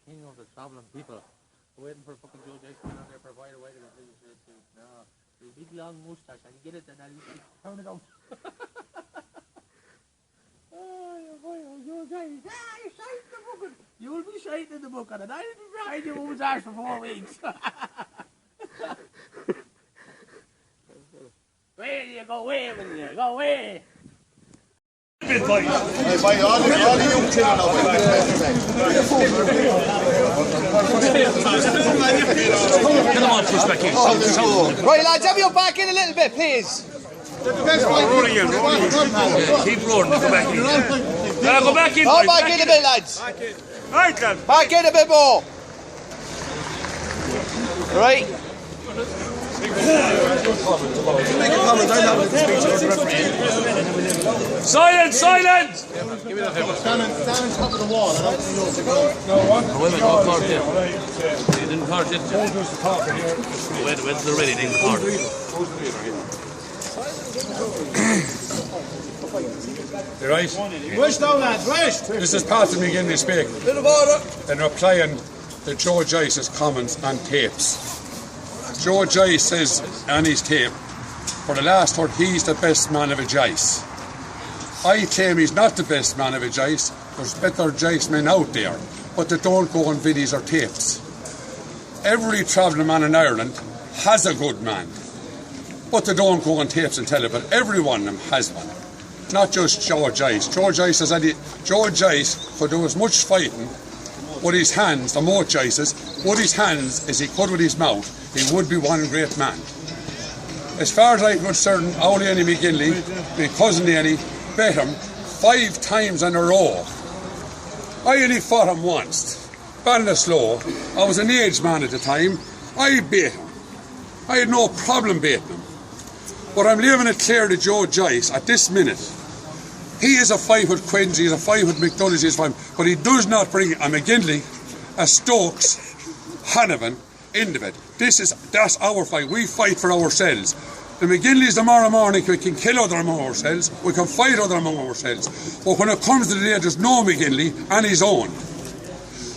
king of the travelling people. We're waiting for fucking Joe Joyce to come out there for a while away to get this shit too. No. The big long moustache, I can get it and I'll turn it out. Oh, you're fine, Joe Joyce. Ah, you're shite in the bucket. You'll be shite in the bucket and I'll be behind your moustache for 4 weeks. Where you go away with you? Go away! Hey, boy, all the young children now. Get them on, push back in. Right, lads, have you back in a little bit, please. Rolling in. Keep rolling, go back in. Go back in, Go back in a bit, lads. Right, lads. Back in a bit more. Right. Make a comment, I'm having to speak to the referee. Silence, silence! Stand on top of the wall. I don't know. Wait a minute, don't card yet. You didn't card yet? Wait till they're ready, then card. You right? Rush down, lads, rush! This is part of Mcginleys speak. Bit of order. And replying to Joe Joyce's comments on tapes. Joe Joyce says on his tape, for the last third, he's the best man of a Joyce. I claim he's not the best man of a Joyce. There's better Joyce men out there, but they don't go on videos or tapes. Every travelling man in Ireland has a good man, but they don't go on tapes and tell it, but every one of them has one. Not just Joe Joyce. Joe Joyce could do as much fighting with his hands, the more Joyce's, with his hands as he could with his mouth. He would be one great man. As far as I'm concerned, Aney Mcginley, my cousin Aney, bet him 5 times in a row. I only fought him once. Ballinasloe. I was an aged man at the time. I beat him. I had no problem beating him. But I'm leaving it clear to Joe Joyce at this minute. He is a fight with Quincy, he's a fight with Mcginleys, but he does not bring a Mcginley, a Stokes, Hanavan into it. That's our fight. We fight for ourselves. The Mcginleys tomorrow morning, we can kill other among ourselves, we can fight other among ourselves. But when it comes to the day, there's no Mcginley on his own.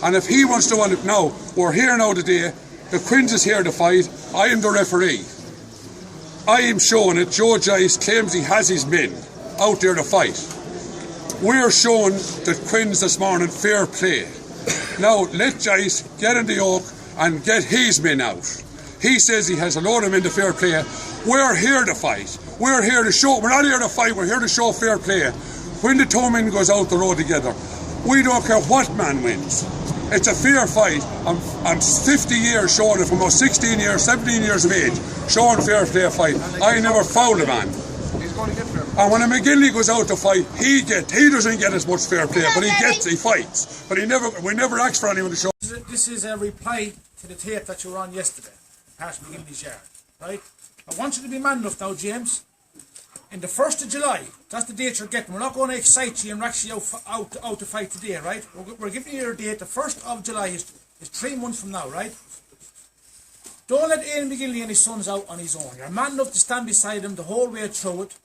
And if he wants to win it now, we're here now today, the Quinns is here to fight, I am the referee. I am showing it, Joe Joyce claims he has his men out there to fight. We're showing the Quinns this morning fair play. Now let Joyce get in the yoke and get his men out. He says he has a load of men to fair play. We're here to fight. We're here to show, we're not here to fight, we're here to show fair play. When the 2 men goes out the road together, we don't care what man wins. It's a fair fight. I'm 50 years showing it, from about 16 years, 17 years of age, showing fair play fight. I never fouled a man. And when a Mcginley goes out to fight, he doesn't get as much fair play, but he fights. But we never ask for anyone to show. This is a reply to the tape that you were on yesterday, past Mcginley's yard, right? I want you to be man enough now, James. In the 1st of July, that's the date you're getting. We're not going to excite you and rush you out to fight today, right? We're giving you your date. The 1st of July is 3 months from now, right? Don't let Aney Mcginley and his sons out on his own. You're man enough to stand beside him the whole way through it.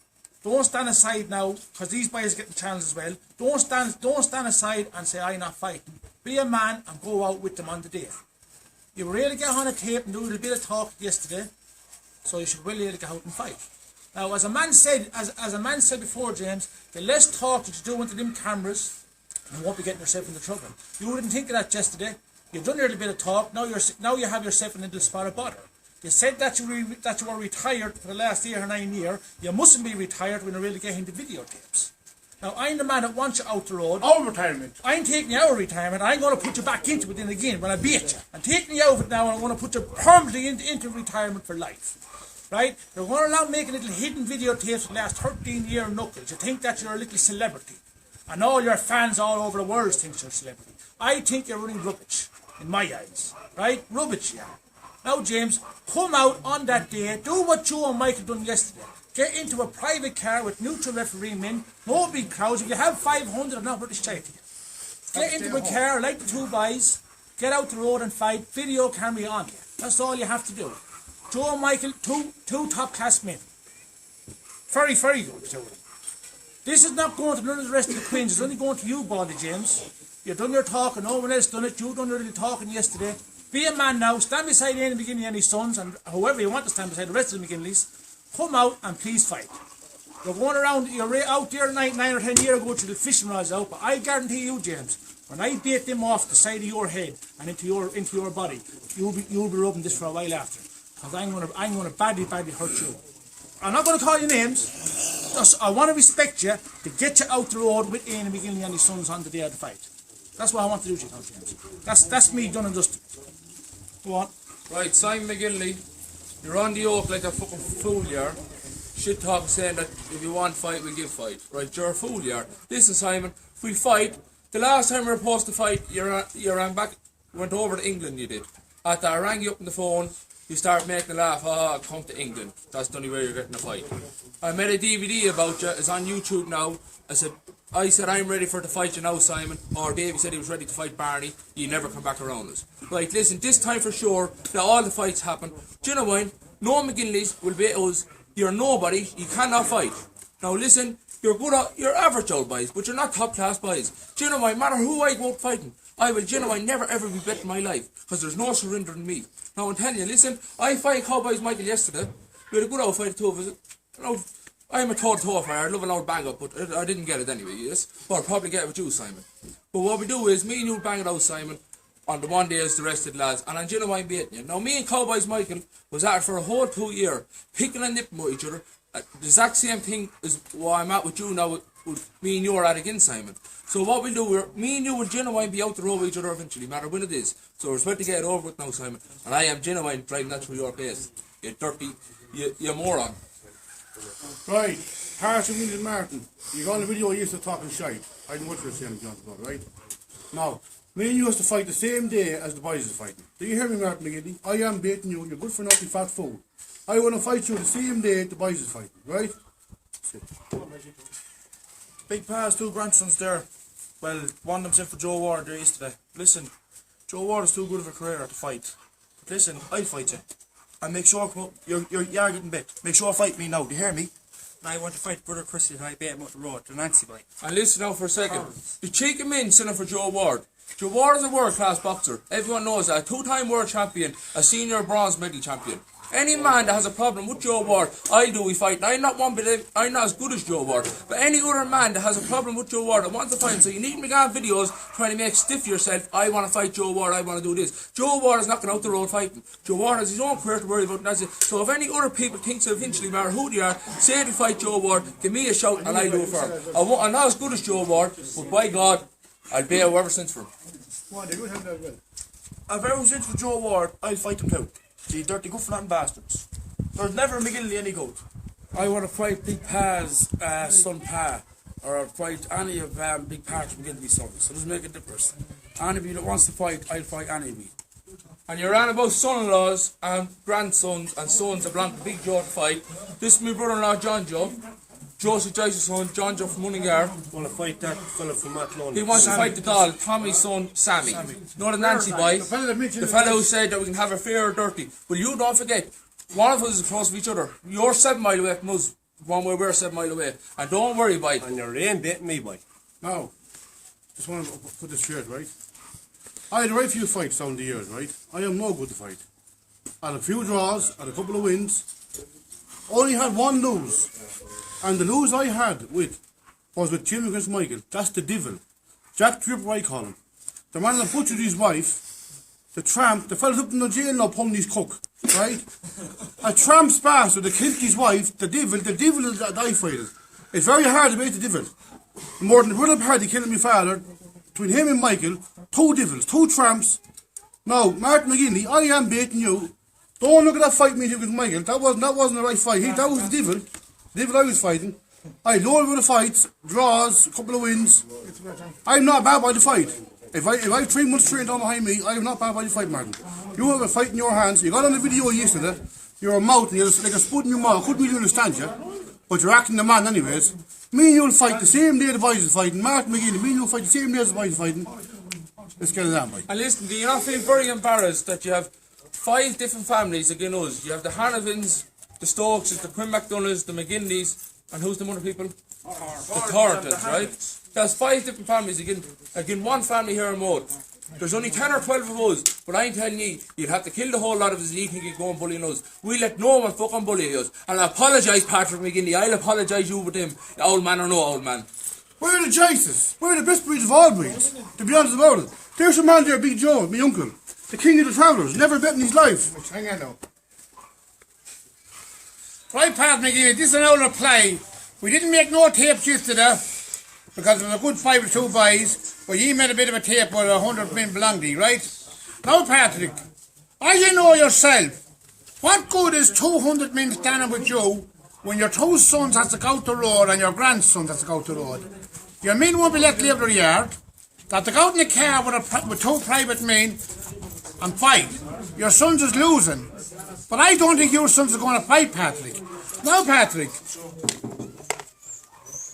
Don't stand aside now, because these boys are getting challenged as well. Don't stand aside and say, I'm not fighting. Be a man and go out with them on the day. You were able to get on a tape and do a little bit of talk yesterday, so you should really be able to get out and fight. Now, as a man said before, James, the less talk that you do into them cameras, you won't be getting yourself into trouble. You didn't think of that yesterday. You've done your little bit of talk. Now you have yourself in a little spot of bother. You said that you were retired for the last 8 or 9 years. You mustn't be retired when you really get into videotapes. Now, I'm the man that wants you out the road. Our retirement. I'm taking you out of retirement. I'm going to put you back into it then again when I beat you. I'm taking you out of it now and I'm going to put you permanently into retirement for life. Right? You're going around making little hidden videotapes for the last 13 years, knuckles. You think that you're a little celebrity. And all your fans all over the world think you're a celebrity. I think you're running rubbish, in my eyes. Right? Rubbish, yeah. Now, James, come out on that day, do what Joe and Michael done yesterday. Get into a private car with neutral referee men, no big crowds. If you have 500, I'm not British to you. Get into a car like the 2 boys, get out the road and fight, video camera on you. That's all you have to do. Joe and Michael, two top-class men. Very, very good, Joe. This is not going to none of the rest of the Queens, it's only going to you, Baldy James. You've done your talking, no one else done it. You've done your little talking yesterday. Be a man now, stand beside Aney McGinley and his sons, and whoever you want to stand beside the rest of the McGinleys. Come out and please fight. You're going around, you're out there 9 or 10 years ago to the fishing rods out, but I guarantee you, James, when I bait them off the side of your head and into your body, you'll be rubbing this for a while after. Because I'm gonna badly hurt you. I'm not gonna call you names. Just I want to respect you to get you out the road with Aney McGinley and his sons on the day of the fight. That's what I want to do to you, James. That's me done and dusted. Go on. Right, Simon McGinley, you're on the oak like a fucking fool, you are. Shit talk saying that if you want fight, we'll give fight. Right, you're a fool, you are. Listen, Simon, if we fight, the last time we were supposed to fight, you ran back, went over to England, you did. After I rang you up on the phone, you start making a laugh, come to England. That's the only way you're getting a fight. I made a DVD about you, it's on YouTube now. I said I'm ready for to fight you now, Simon. Or Davey said he was ready to fight Barney. You never come back around us. Right, listen, this time for sure, that all the fights happen. Do you know what? No McGinleys will beat us. You're nobody. You cannot fight. Now listen, you're average old boys, but you're not top class boys. Do you know what? No matter who I go out fighting, I will, do you know what, never ever be better in my life. Because there's no surrender in me. Now I'm telling you, listen, I fight Cowboys Michael yesterday. We had a good old fight, the two of us. You know, I'm a third toe fire, I'd love an old bang up, but I didn't get it anyway, yes? But I'll probably get it with you, Simon. But what we do is, me and you bang it out, Simon, on the one day as the rest of the lads, and do you know why I'm beating you? Now, me and Cowboys Michael was at it for a whole 2 years, picking and nipping with each other. The exact same thing as what I'm at with you now, with me and you are at again, Simon. So what we'll do, me and you will genuine be out the road with each other eventually, no matter when it is. So we're supposed to get it over with now, Simon. And I am genuine driving that through your pace. You dirty, you moron. Right, Harsh and William Martin, you got on the video used to talking shite. I know what you're saying, John, right? Now, me and you used to fight the same day as the boys is fighting. Do you hear me, Martin McGinley? I am beating you, you're good for nothing, fat fool. I want to fight you the same day the boys is fighting, right? Big Pa's two grandsons there. Well, one of them's in for Joe Ward there yesterday. Listen, Joe Ward is too good of a career to fight. But listen, I'll fight you. And make sure you're getting bit. Make sure fight me now, do you hear me? And I want to fight Brother Christy and I beat him up the road, the Nancy boy. And listen now for a second. The cheeky men sitting for Joe Ward. Joe Ward is a world class boxer. Everyone knows that. A 2-time world champion, a senior bronze medal champion. Any man that has a problem with Joe Ward, we fight. Now, I'm not as good as Joe Ward, but any other man that has a problem with Joe Ward that wants to fight him, so you need me on videos trying to make stiff yourself, I want to fight Joe Ward, I want to do this. Joe Ward is not going out the road fighting. Joe Ward has his own career to worry about, and that's it. So if any other people think so eventually, no matter who they are, say to fight Joe Ward, give me a shout and I'll do it for him. I'm not as good as Joe Ward, but by God, I'll pay whoever since for him. If ever since for Joe Ward, I'll fight him too. The dirty good for nothing bastards. There's never McGinley any good. I want to fight Big Pa's son Pa, or I'll fight any of Big Pa's McGinley's sons. So it doesn't make a difference. Anybody that wants to fight, I'll fight anybody. And you're on about son-in-laws and grandsons and sons of Blanca Big Joe to fight. This is my brother-in-law John Joe. Joseph Joyce's son, John Joe from Mullingar. Want to fight that fella from Athlone. He wants to fight the doll, Tommy's son, Sammy. Not a Nancy boy. The fellow who said that we can have a fair or dirty. But you don't forget, one of us is close to each other. You're 7 miles away from us. One way we're 7 miles away. And don't worry, boy. And you're in beating me, boy. Now, just want to put this straight, right? I had a right few fights down the years, right? I am no good to fight. I had a few draws, I had a couple of wins. Only had one lose. And the lose I had was with Jim against Michael. That's the devil. Jack Tripper, I call him. The man that butchered his wife, the tramp, the fella's up in the jail now pulling his cook, right? A tramp's bastard that killed his wife, the devil that I fighted. It's very hard to beat the devil. More than the brother party killing my father, between him and Michael, 2 devils, 2 tramps. Now, Martin McGinley, I am beating you. Don't look at that fight me with Michael. That wasn't the right fight. That was the devil. The devil I was fighting. I had loads of the fights, draws, a couple of wins. I'm not bad by the fight. If I have 3 months trained on behind me, I am not bad by the fight, Martin. You have a fight in your hands. You got on the video yesterday. You're a mouth and you're like a spud in your mouth. Couldn't really understand you, but you're acting the man anyways. Me and you'll fight the same day the boys is fighting. Martin McGinley, me and you'll fight the same day as the boys is fighting. Let's get it on, boy. And listen, do you not feel very embarrassed that you have 5 different families against us? You have the Hanavins, the Stokes, the Quinn McDonalds, the McGinleys, and who's the other people? the Thorntons, right? There's 5 different families again one family here in Moat. There's only 10 or 12 of us, but I'm telling you, you'd have to kill the whole lot of us and you think you'd go and bullying us. We let no one fucking bully us. And I apologise, Patrick McGinley, I'll apologise you with him, old man or no old man. We're the Joyces. We're the best breeds of all breeds, to be honest about it. There's a man there, Big Joe, my uncle. The king of the travellers, never bet in his life. Hang on now. Right, Pat McGee, this is an older play. We didn't make no tapes yesterday because it was a good 5 or 2 boys, but you made a bit of a tape where 100 men belonged to you, right? Now, Patrick, as you know yourself, what good is 200 men standing with you when your 2 sons has to go out the road and your grandsons has to go out the road? Your men won't be let leave their yard. They have to go out in the car with 2 private men and fight. Your sons is losing. But I don't think your sons are going to fight, Patrick. Now, Patrick,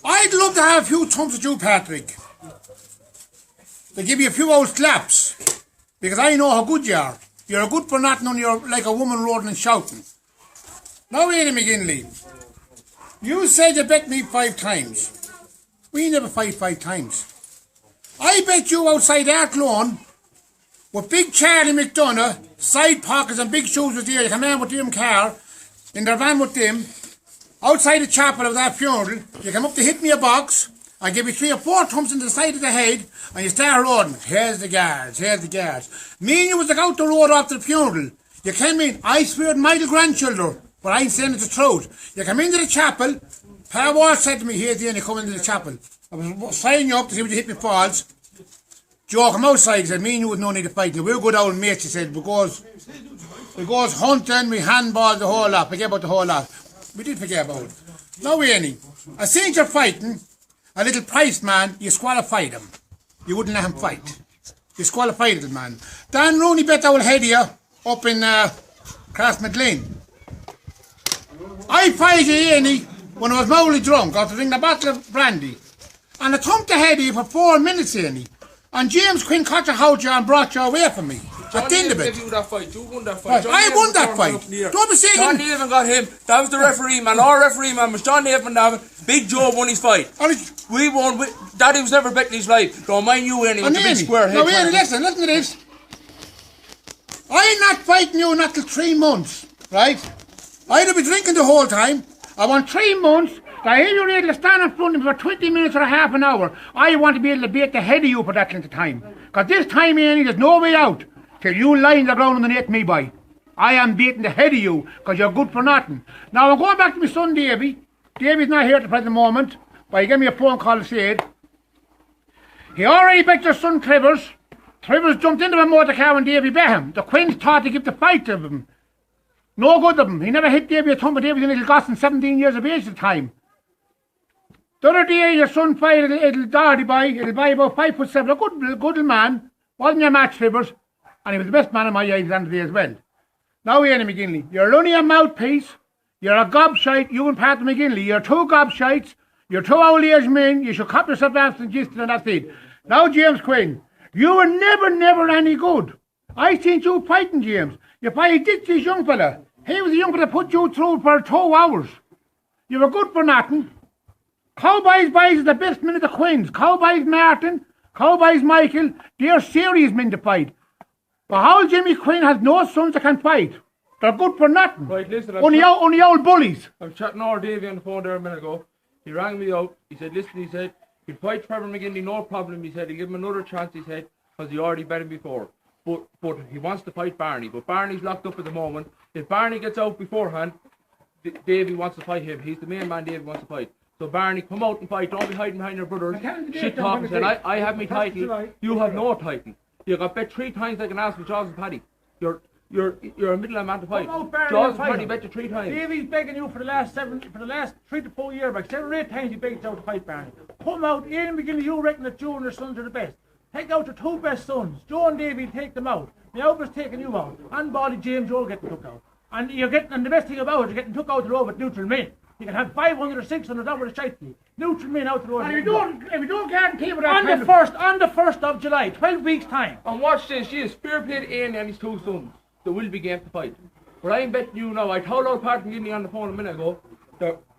I'd love to have a few thumps at you, Patrick. They give you a few old slaps. Because I know how good you are. You're a good for nothing and you're like a woman roaring and shouting. Now, Aney McGinley, you said you bet me 5 times. We never fight 5 times. I bet you outside Athlone with Big Charlie McDonough, side pockets and big shoes with you. You come in with them car, in their van with them, outside the chapel of that funeral. You come up to hit me a box, I give you 3 or 4 thumps in the side of the head, and you start roaring. Here's the guards, here's the guards. Me and you was to go out the road after the funeral. You came in, I swear to my little grandchildren, but I ain't saying it's the truth. You come into the chapel, Pa Walsh said to me, here's the end, you come into the chapel. I was signing you up to see what you hit me falls. Joe, come outside, he said, me and you was no need to fight. We're good old mates, he said, because we goes hunting, we handball the whole lot, forget about the whole lot. We did forget about it. Now, Aney, I seen you fighting a little price man, you disqualified him. You wouldn't let him fight. You disqualified little man. Dan Rooney bet old head here up in Mcginleys. I fight you, Aney, when I was mildly drunk after drinking a bottle of brandy. And I thumped the head of you for 4 minutes, Aney. And James Quinn caught your hold you and brought you away from me. At the end of it. You that fight. You won that fight. I won that fight. Don't be saying John Nevin got him. That was the referee man. Our referee man was John Nevin. Big Joe won his fight. We won. Daddy was never betting his life. Don't mind you, Aney, with the big square head. No, Aney, listen to this. I'm not fighting you not till 3 months, right? I'd be drinking the whole time. I want 3 months. I hear you're able to stand in front of me for 20 minutes or a half an hour. I want to be able to be at the head of you for that length of time. Because this time, Aney, there's no way out till you lie on the ground underneath me, boy. I am beating the head of you because you're good for nothing. Now, I'm going back to my son, Davy. Davy's not here at the present moment, but he gave me a phone call to say it. He already bet your son, Trivers. Trivers jumped into a motor car when Davy bet him. The Quins thought to give the fight to him. No good of him. He never hit Davy a thump, but Davy was a little gossin, 17 years of age at the time. The other day, your son fired a little Darty boy, it'll buy about 5'7", a good little man, wasn't your match, Trivers, and he was the best man in my eyes that day as well. Now, Aney McGinley, you're only a mouthpiece, you're a gobshite, you and Pat McGinley, you're 2 gobshites, you're 2 old age men, you should cop yourself down and gist and that's it. Now, James Quinn, you were never any good. I seen you fighting, James. You probably did this young fella. He was the young fella that put you through for 2 hours. You were good for nothing. Cowboys boys is the best men of the Quins. Cowboys Martin, Cowboys Michael, they're serious men to fight. But how Jimmy Quinn has no sons that can fight? They're good for nothing. Right, listen, only old bullies. I was chatting to Davey on the phone there a minute ago. He rang me out. He said, listen, he said, he'd fight Trevor McGinley, no problem. He said, he'd give him another chance, he said, because he already bet him before. But he wants to fight Barney. But Barney's locked up at the moment. If Barney gets out beforehand, Davey wants to fight him. He's the main man Davey wants to fight. So Barney, come out and fight. Don't be hiding behind your brothers. Shit talking. Saying, I have me title. You have no title. You got bet 3 times like an ass with Jaws and Paddy. You're a middle man to fight. Jaws and Paddy bet you 3 times. Davey's begging you for the last 3 to 4 years back. 7 or 8 times he begged you out to fight Barney. Come out, Aney McGinley, you reckon that you and your sons are the best. Take out your 2 best sons. Joe and Davey, take them out. The Albert's taking you out. And Body James Joel getting took out. And the best thing about it, you're getting took out the road with neutral men. You can have 500 or 600 over the shite. Neutral men out the road. And if you don't guarantee what on the 1st of July, 12 weeks time. And watch this, she is spear played Aney and his 2 sons. There will be game to fight. But I'm betting you now, I told old Pat McGinley on the phone a minute ago,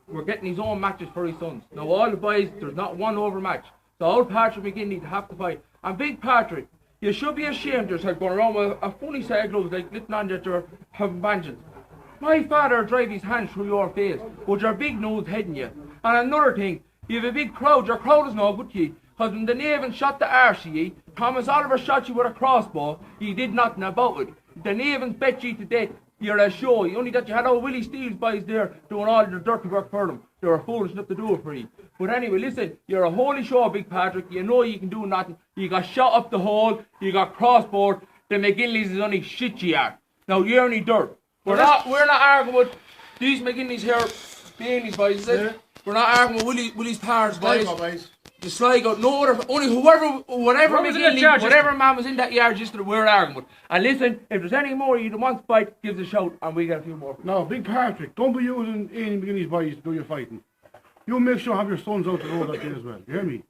we're getting his own matches for his sons. Now all the boys, there's not one overmatch. So old Patrick McGinley to have to fight. And Big Patrick, you should be ashamed of yourself going around with a funny set of gloves like little on that you're having vengeance. My father drive his hands through your face with your big nose heading you. And another thing, you have a big crowd, your crowd is no good to you. Because when the Navan shot the arse of ye, Thomas Oliver shot you with a crossbow, you did nothing about it. The Navans bet you to death. You're a show. Only that you had old Willie Steele's boys there doing all the dirty work for them. They were foolish enough to do it for you. But anyway, listen, you're a holy show, Big Patrick. You know you can do nothing. You got shot up the hole. You got crossbowed. The Mcginleys is only shit you are. Now you're only dirt. We're not arguing with these Mcginleys here, Aney's boys, is it? Yeah. We're not arguing with Willie's parents, boys. The Sligo, no other, only whatever McGinley, whatever man was in that yard just that we're arguing with. And listen, if there's any more you want to fight, give us a shout and we get a few more. No, Big Patrick, don't be using Aney McGinley's boys to do your fighting. You make sure you have your sons out the road that day as well. You hear me?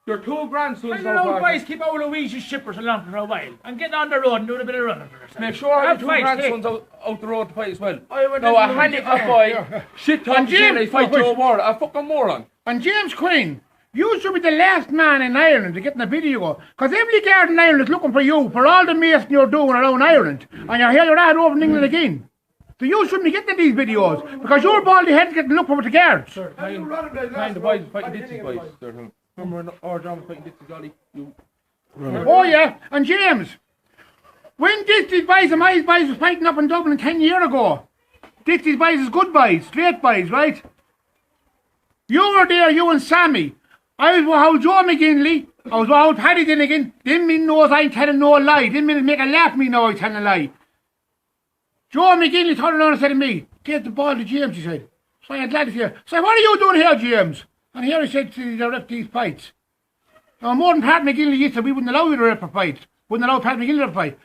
Your two grandsons. And your old boys keep our Louise's shippers along for a while and get on the road and do a bit of running for yourself. Make sure you have your two grandsons out the road to fight as well. Now a handicap boy, shit talking James, fight Joe Ward, a fucking moron. And James Quinn, you should be the last man in Ireland to get in the video, because every guard in Ireland is looking for you for all the mason you're doing around Ireland, and you're here you're at over in England again. So you shouldn't be getting these videos, because your baldy head's getting looked for with the guards. Sir, the boys fighting Ditsy boys. Remember when our John was fighting Ditsy Golly? Oh yeah, and James, when Dixie's boys and my boys was fighting up in Dublin 10 years ago, Dixie's boys is good boys, straight boys, right? You were there, you and Sammy. I was with old Joe McGinley, I was with old Paddy Dinnigan. Didn't mean knows I'm telling no lie. Didn't mean make a laugh me now I'm telling a lie. Joe McGinley turned around and said to me, "Give the ball to James," he said. So I'm glad to hear. So what are you doing here, James? And here he said to the rep these fights. Now more than Pat McGinley used to, we wouldn't allow you to rep a fight. Wouldn't allow Pat McGinley to fight.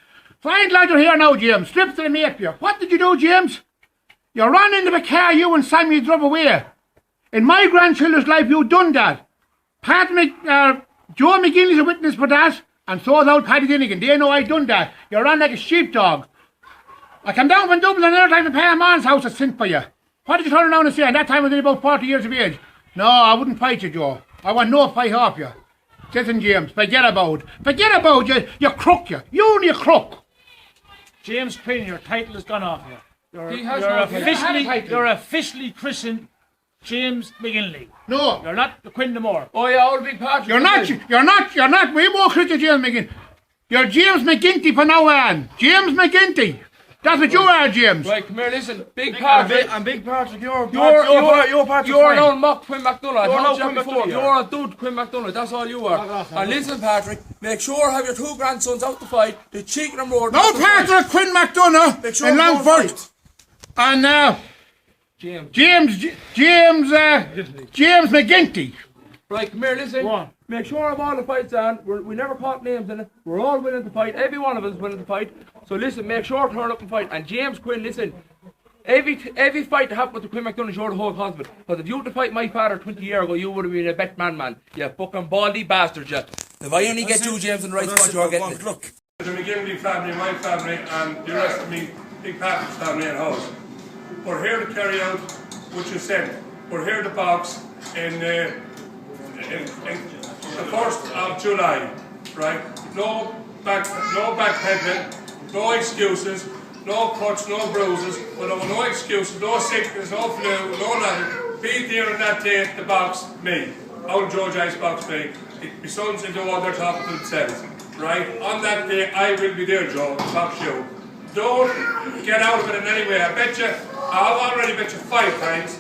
So I'm glad you're here now, James. Strips to the mate for you. What did you do, James? You ran into the car you and Sammy drove away. In my grandchildren's life, you done that. Joe McGinley's a witness for that, and so is old Paddy Dinnigan. They know I done that. You ran like a sheepdog. I came down from Dublin another time to pay a man's house at sink for you. What did you turn around and say? And that time I was only about 40 years of age. No, I wouldn't fight you, Joe. I want no fight off you. Listen, James, forget about you. You crook, you. You and you crook. James Quinn, your title has gone off you. You're officially christened James McGinley. No. You're not the Quinn no more. Oh yeah, old Big Patrick. You're not. We won't call you James McGinley. You're James McGinty from now on. James McGinty. That's what you are, James. Right, come here, listen. Big Patrick. And Big Patrick, you're Patrick. You're an old mock Quinn MacDonald. You're a dude Quinn MacDonald. That's all you are. And listen, Patrick, make sure you have your two grandsons out to fight. The cheeking them road. No Patrick Quinn MacDonald in Longford. And James McGinty. Right, come here, listen. Make sure of all the fights on. We never caught names in it. We're all willing to fight. Every one of us is willing to fight. So listen, make sure to turn up and fight. And James Quinn, listen. Every fight that happened with the Quinn MacDonald, you're the whole cause of it. Because if you were to fight my father 20 years ago, you would have been a bet man. You fucking baldy bastard, you. If I only get you, James, in the right spot, you're getting it. Look. The McGinley family, my family, and the rest of me, Big Patrick's family at house. We're here to carry out what you said. We're here to box in the 1st of July, right? No backpedaling, no excuses, no cuts, no bruises, no excuses, no sickness, no flu, no nothing. Be there on that day at the box, me. Old Joe Joyce box me. My sons will do all their talking to themselves, right? On that day, I will be there, Joe, to box you. Don't get out of it in any way. I bet you, I've already bet you 5 times.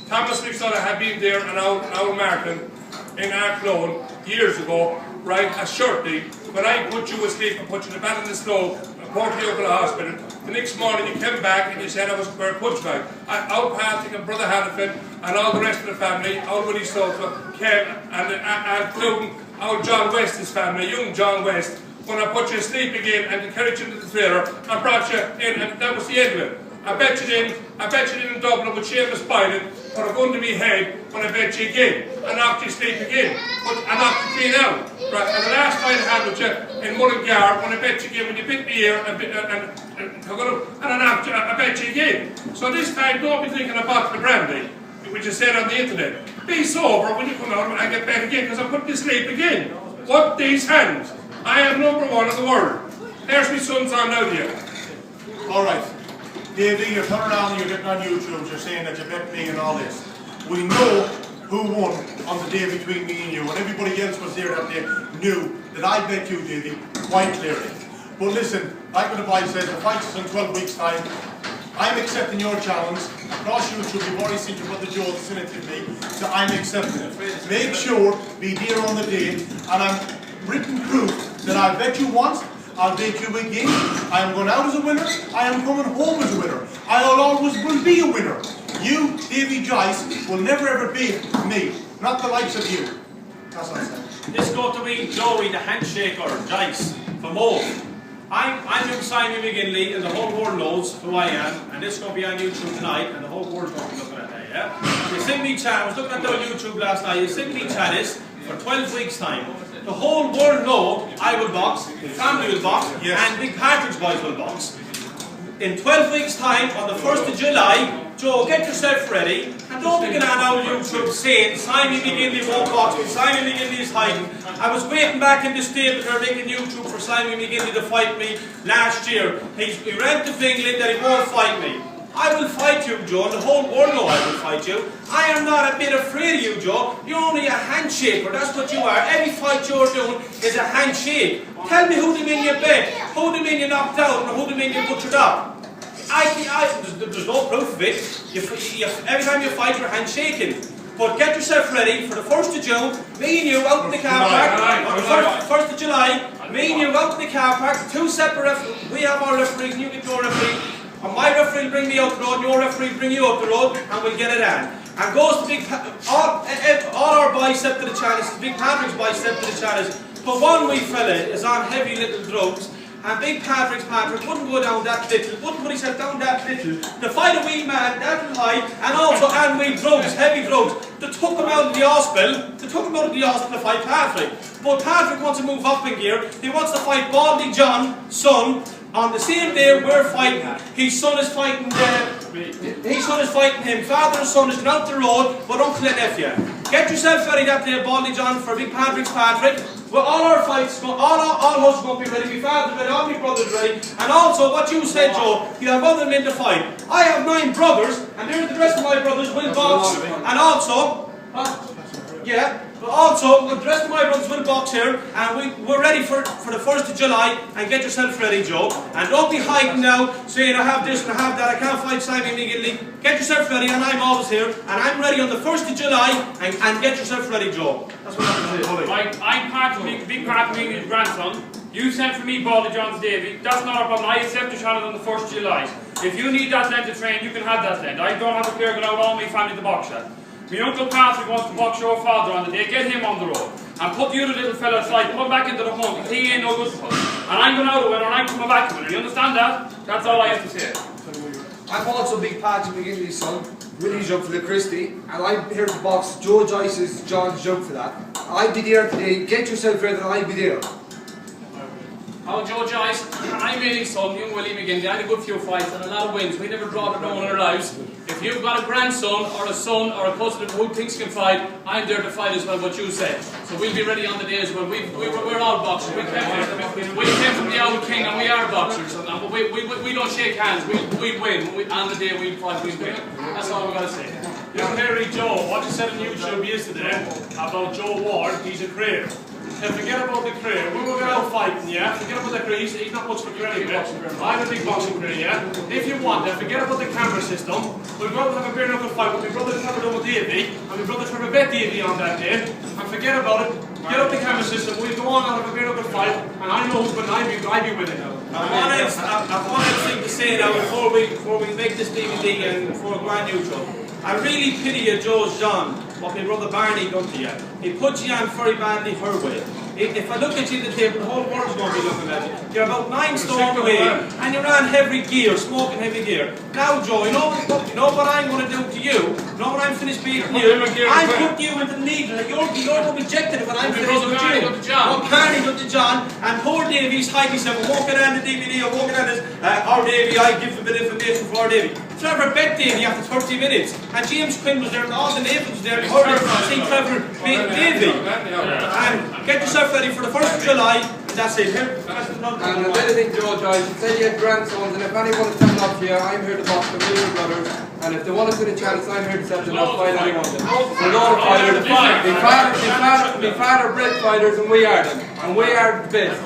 Thomas McSorley had been there and our Martin in Arclone years ago, right, as shortly, when I put you asleep and put you in the bed in the stove and Port Local Hospital, the next morning you came back and you said I was for a punch bag. Our Patrick and Brother Hannafin and all the rest of the family, our Willie Sofa, came and including our John West's family, young John West, when I put you asleep again and carried you into the trailer and brought you in, and that was the end of it. I bet you didn't in Dublin with Seamus Biden, put a gun to me head when I bet you again. I knocked you asleep again. But I knocked you clean out. Right. And the last fight I had with you in Mullingar, when I bet you again, when you bit me ear and I knocked you, I bet you again. So this time don't be thinking of bottle of brandy. which is said on the internet. Be sober when you come out and get back again, because I'm putting to sleep again. What these hands? I am number one in the world. There's my son's on now here. Alright. Davey, you're turning around and you're getting on YouTube, you're saying that you bet me and all this. We know who won on the day between me and you, and everybody else was there that day knew that I bet you, Davey, quite clearly. But listen, like what the boy says, the fight is in 12 weeks' time. I'm accepting your challenge. Across YouTube, you've already seen your brother Joe send it to me, so I'm accepting it. Make sure, be there on the day, and I'm written proof that I bet you once, I'll bet you again. I am going out as a winner, I am coming home as a winner. I always will be a winner. You, Davy Joyce, will never ever beat me. Not the likes of you. That's what I'm saying. This go to be Joey, the handshaker, Joyce, for more. I'm young Simon McGinley, and the whole world knows who I am, and this is going to be on YouTube tonight, and the whole world's going to be looking at that, yeah? You sing me chat, I was looking at the YouTube last night, you sing me chat is for 12 weeks' time. The whole world know I will box, the family will box, and Big Patrick's boys will box. In 12 weeks' time, on the 1st of July, Joe, get yourself ready, and don't be going on YouTube saying Simon McGinley won't box me, Simon McGinley is hiding. I was waiting back in the stable here making YouTube for Simon McGinley to fight me last year. He ran to England that he won't fight me. I will fight you, Joe, and the whole world know I will fight you. I am not a bit afraid of you, Joe. You're only a handshaker, that's what you are. Every fight you're doing is a handshake. Tell me who them in you bet, who them in you knocked out, and who them in you butchered up. There's no proof of it. Every time you fight, you're handshaking. But get yourself ready for the 1st of June, me and you out in the car park, on the 1st of July, me and you out in the car park, 2 separate referees, we have our referees and you get your referee, and my referee will bring me out the road, and your referee will bring you out the road, and we'll get it on. And goes to all our boys step to the channels, Big Patrick's boys step to the channels, but one wee fella is on heavy little drugs, and Big Patrick wouldn't go down that little, wouldn't put himself down that little, to fight a wee man that high, and also and wee drugs, heavy drugs. They took him out of the hospital, to fight Patrick. But Patrick wants to move up in gear, he wants to fight Baldy John's son, on the same day we're fighting. His son is fighting him, father and son is going out the road, but uncle and nephew. Get yourself ready that day, Baldy John, for Big Patrick's Patrick. Well, all our fights, all us going to be ready, my father's ready, all my brothers ready, and also what you said, Joe, you have other men to fight. I have 9 brothers, and the rest of my brothers will box, and also, but also the rest of my brothers will box here, and we're ready for the 1st of July, and get yourself ready, Joe, and don't be hiding now, saying I have this and I have that, I can't fight Simon McGinley. Get yourself ready, and I'm always here, and I'm ready on the 1st of July, and get yourself ready, Joe. That's what I'm saying. I'm Patrick, Big Patrick McGinley's grandson. You sent for me, Baldy John's Davy. That's not a problem. I accept the challenge on the 1st of July. If you need that land to train, you can have that land. I don't have a clear going out all my family to box at. My uncle Patrick wants to box your father on the day. Get him on the road. And put the other little fella aside. Put him back into the hunt. He ain't no good for us. And I'm going out a winner and I'm coming back a winner. You understand that? That's all I have to say. I'm also Big Patrick McGinley's son. Willie's jump for the Christie. And I'm here to box Joe Joyce's John's jump for that. I'll be there today. Get yourself ready and I'll be there. How Joe Joyce, I'm Aney's son, young Willie McGinley. I had a good few fights and a lot of wins. We never dropped it down in our lives. If you've got a grandson or a son or a cousin who thinks can fight, I'm there to fight as well, what you said. So we'll be ready on the day as well. We're all boxers. We came from the old king and we are boxers. And we don't shake hands. We win. On the day we fight, we win. That's all we've got to say. Young Harry Joe, what you said on YouTube yesterday about Joe Ward, he's a career. And forget about the career. We will go out fighting, yeah? Forget about the career. He's not much for career anyway. I have a big boxing career, yeah? If you want that, forget about the camera system. We'll go out and have a bare knuckle fight with my brother Trevor done with Davey, and my brother Trevor bet Davey on that day. And forget about it. Get up the camera system. We'll go on and have a bare knuckle fight, and I know who's going to be winning now. I've one other thing to say now before we make this DVD and before we go on YouTube. I really pity you, Joe John, what my brother Barney done to you. He put you on very badly her way. If I look at you at the table, the whole world's going to be looking at you. You're about 9 stone away, and you're on heavy gear, smoking heavy gear. Now, Joe, you know what I'm going to do to you? You know when I'm finished beating you? I'm putting you into the needle. You're going to be rejected when I'm finished with you. Well, Barney got to John, and poor Davy's hiding himself. Walking on the DVD, or walking on this, our Davy, I give a bit of information for our Davy. Trevor bet Davey after 30 minutes, and James Quinn was there, and all the neighbours was there. See Trevor beat Davey. And get yourself ready for the 1st of July, and that's it. And another thing, Joe Joyce, you said you had grandsons, and if anyone is coming up to you, I'm here to box the Miller brothers, and if they want to sit a chance, I'm here to set them up, fight anyone. We're not fighters. My father bred fighters, and we are them, and we are the best.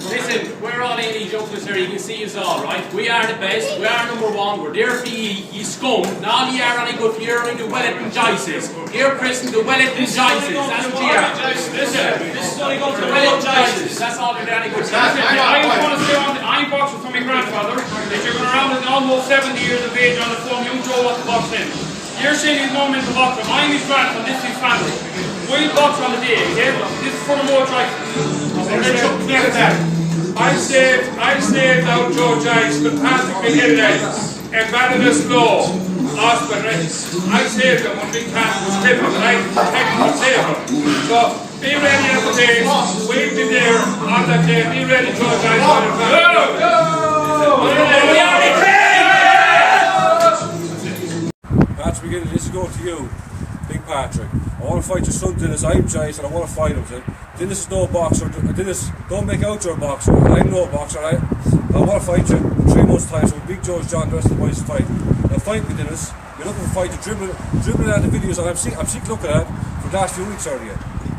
Listen, we're all Aney jokers here, you can see us all, right? We are the best, we are number one, we're there for you scum. Now you are only good for you, only the Wellington Joyces. Here, Chris, the Wellington Joyces, that's what you are. Listen, this is only going to the Wellington Joyces, that's all they're any good. I'm boxing from my grandfather, he's been around at almost 70 years of age on the phone, young Joe wants to box him. You're saying he's no meant to box him, I'm his grandson, this is his family. We'll box on the day, okay? This is for the more I saved out Joe Joyce with Patrick Mcginleys, Evangelist Law, Hospital. I saved him when Big Cat was crippled, and I technically saved him. So be ready at the day, we'll be there on that day, be ready, Joe Joyce. Patrick Mcginley, this is going to you, Big Patrick. I want to fight your son Dennis, I'm Joyce, and I want to fight him. Dennis is no boxer. Dennis, don't make out you're a boxer. I'm no boxer, right? I want to fight you in 3 months' time, so Big George John, the rest of the boys fight. Now fight me, Dennis. You're looking for a fight to dribbling at the videos, and I'm sick looking at for the last few weeks already.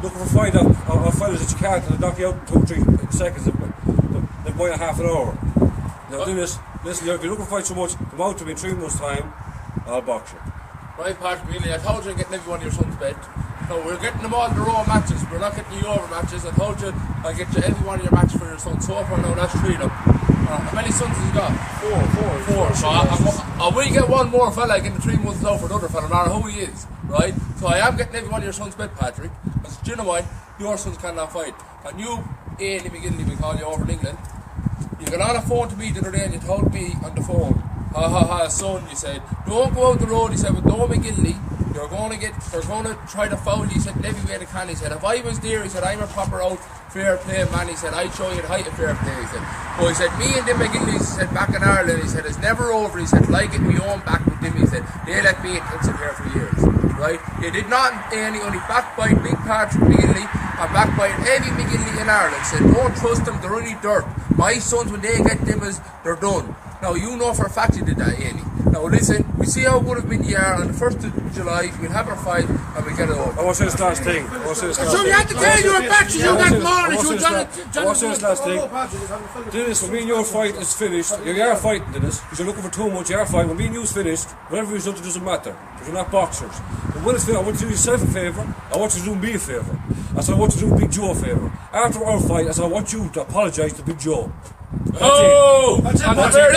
Looking for fighters that you can't, and they knock you out in 2-3 seconds, they're going a half an hour. Now Dennis, listen, if you're looking for fight so much, come out to me in 3 months' time, I'll box you. Right, Patrick Mcginley, I told you I'm getting every one of your sons' bed. No, we're getting them all the raw matches. We're not getting you over matches. I told you I'll get you every one of your matches for your sons. So far now, that's 3 of them. How many sons has he got? 4. So I will get one more fella in the 3 months now for another fella, no matter who he is. Right? So I am getting every one of your sons' bed, Patrick. Because do you know what? Your sons cannot fight. And you, Aney Mcginley, we call you over in England, you got on a phone to me the other day and you told me on the phone, son, you said, don't go out the road, he said, with no Mcginley, they're going to try to foul you, he said, every way they can, he said, if I was there, he said, I'm a proper out fair play man, he said, I'd show you the height of fair play, he said. But he said, me and the Mcginleys, he said, back in Ireland, he said, it's never over, he said, like it, me own back with them, he said, they let me sit here for years, right? They did not, only backbite Big Patrick Mcginley, and backbite Eddie Mcginley in Ireland, said, don't trust them, they're only dirt. My sons, when they get them, they're done. Now, you know for a fact you did that, Aney. Now, listen, we see how good have been you are on the 1st of July, we'll have our fight, and we'll get it over. I want to say this last thing. So you had to tell you were back to you that morning. I want to say this last thing. Dennis, when me and your fight is finished, you are fighting, Dennis, because you're looking for too much, you are fighting. When me and you's finished, whatever result, it doesn't matter, because we're not boxers. But when it's finished, I want you to do yourself a favour, I want you to do me a favour. I said I want you to do Big Joe a favour. After our fight, I said I want you to apologise to Big Joe. That's it.